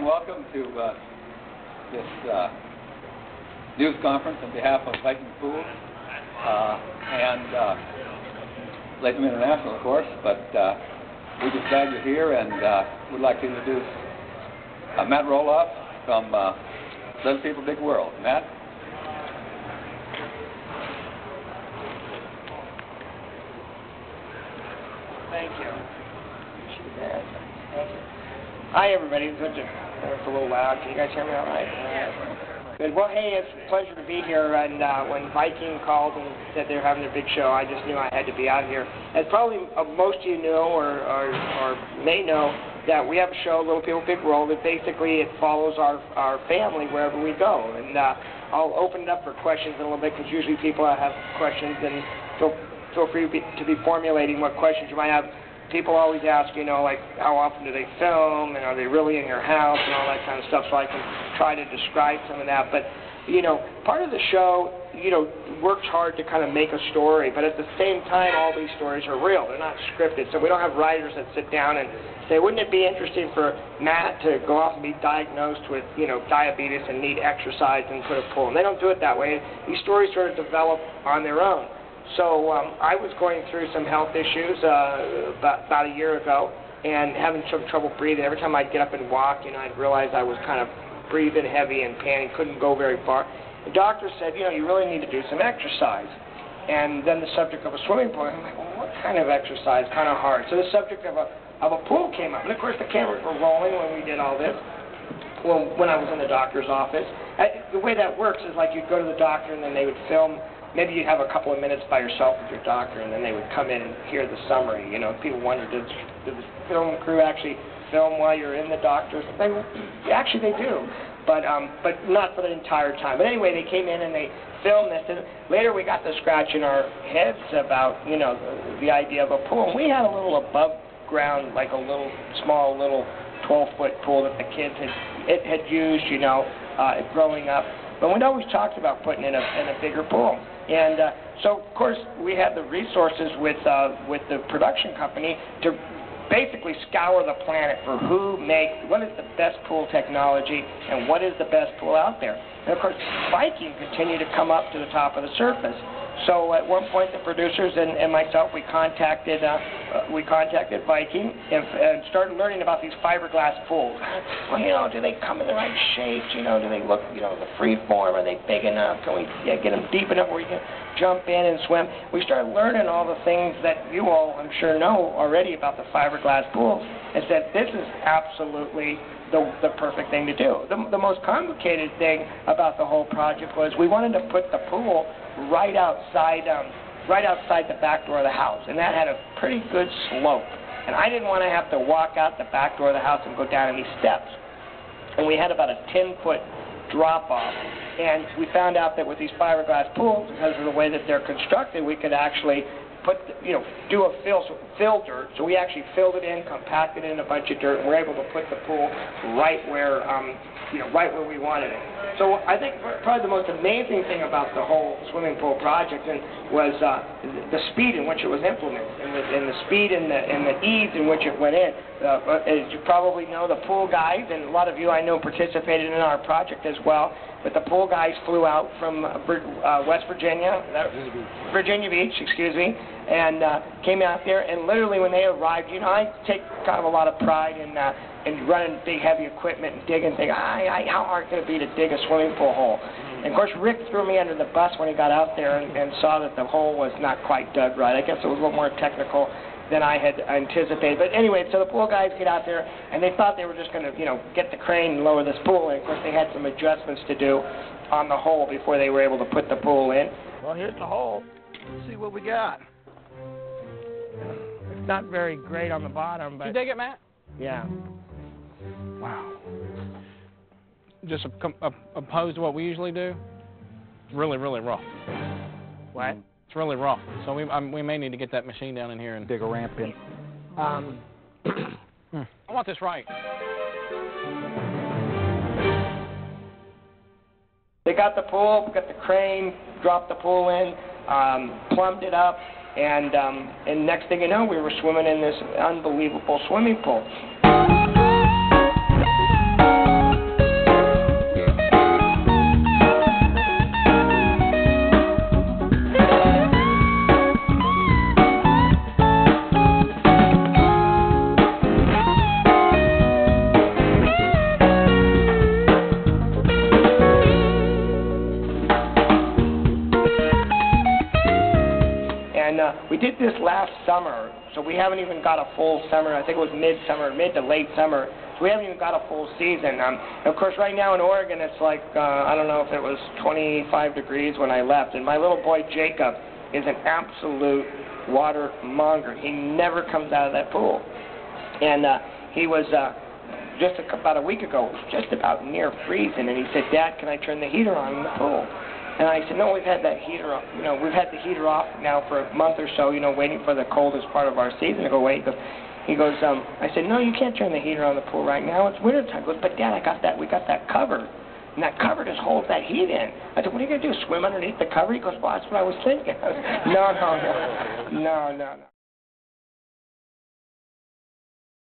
welcome to this news conference on behalf of Viking Pools and Latham International, of course. But we're just glad you're here, and we'd like to introduce Matt Roloff from Little People, Big World. Matt? Thank you. Thank you. Hi, everybody. It's a little loud. Can you guys hear me all right? Good. Well, hey, it's a pleasure to be here. And when Viking called and said they were having their big show, I just knew I had to be out here. As probably most of you know or may know, that we have a show, Little People, Big World, that basically it follows our family wherever we go. And I'll open it up for questions in a little bit, because usually people have questions, and feel free to be formulating what questions you might have. People always ask, like, how often do they film, and are they really in your house, and all that kind of stuff, so I can try to describe some of that. But, part of the show, works hard to kind of make a story, but at the same time, all these stories are real. They're not scripted, so we don't have writers that sit down and say, wouldn't it be interesting for Matt to go off and be diagnosed with, diabetes and need exercise and put a pool? And they don't do it that way. These stories sort of develop on their own. So I was going through some health issues about a year ago and having some trouble breathing. Every time I'd get up and walk, I'd realize I was kind of breathing heavy and panting, couldn't go very far. The doctor said, you really need to do some exercise. And then the subject of a swimming pool, I'm like, well, what kind of exercise? Kind of hard. So the subject of a pool came up. And, of course, the cameras were rolling when we did all this, when I was in the doctor's office. The way that works is like you'd go to the doctor and then they would film. Maybe you'd have a couple of minutes by yourself with your doctor, and then they would come in and hear the summary. People wonder, did the film crew actually film while you're in the doctor's? Actually, they do, but not for the entire time. But anyway, they came in and they filmed this, and later we got to scratching our heads about, the idea of a pool. And we had a little above ground, like a small 12-foot pool that the kids had used, growing up. But we'd always talked about putting in a bigger pool. And so, of course, we had the resources with the production company to basically scour the planet for what is the best pool technology and what is the best pool out there. And, of course, Viking continued to come up to the top of the surface. So at one point, the producers and myself, we contacted Viking and started learning about these fiberglass pools. Well, do they come in the right shapes? Do they look, the free form? Are they big enough? Can we get them deep enough where you can jump in and swim? We started learning all the things that you all, I'm sure, know already about the fiberglass pools, and said this is absolutely the perfect thing to do. The most complicated thing about the whole project was we wanted to put the pool right outside the back door of the house, and that had a pretty good slope. And I didn't want to have to walk out the back door of the house and go down any steps. And we had about a 10-foot drop-off. And we found out that with these fiberglass pools, because of the way that they're constructed, we could actually do a fill dirt. So we actually filled it in, compacted it in a bunch of dirt, and we're able to put the pool right where we wanted it. So I think probably the most amazing thing about the whole swimming pool project was the speed in which it was implemented, and the speed and the ease in which it went in. As you probably know, the pool guys, and a lot of you I know participated in our project as well, but the pool guys flew out from West Virginia, Virginia Beach, excuse me, and came out there, and literally when they arrived, I take kind of a lot of pride in running big heavy equipment and digging things. How hard can it be to dig a swimming pool hole? And of course, Rick threw me under the bus when he got out there and saw that the hole was not quite dug right. I guess it was a little more technical than I had anticipated. But anyway, so the pool guys get out there, and they thought they were just going to, get the crane and lower this pool. And of course, they had some adjustments to do on the hole before they were able to put the pool in. Well, here's the hole. Let's see what we got. It's not very great on the bottom, but... You dig it, Matt? Yeah. Wow. Just opposed to what we usually do, it's really, really rough. What? It's really rough. So we may need to get that machine down in here and dig a ramp in. I want this right. They got the pool, got the crane, dropped the pool in, plumbed it up, and next thing you know, we were swimming in this unbelievable swimming pool. we did this last summer, so we haven't even got a full summer. I think it was midsummer, mid to late summer. So we haven't even got a full season. Of course, right now in Oregon, it's like, I don't know if it was 25 degrees when I left. And my little boy, Jacob, is an absolute water monger. He never comes out of that pool. And he was just about a week ago, just about near freezing. And he said, Dad, can I turn the heater on in the pool? And I said, no, we've had that heater off. You know, we've had the heater off now for a month or so, you know, waiting for the coldest part of our season to go away. He goes, I said, no, you can't turn the heater on in the pool right now. It's wintertime. He goes, but Dad, we got that cover. And that cover just holds that heat in. I said, what are you going to do, swim underneath the cover? He goes, well, that's what I was thinking. No.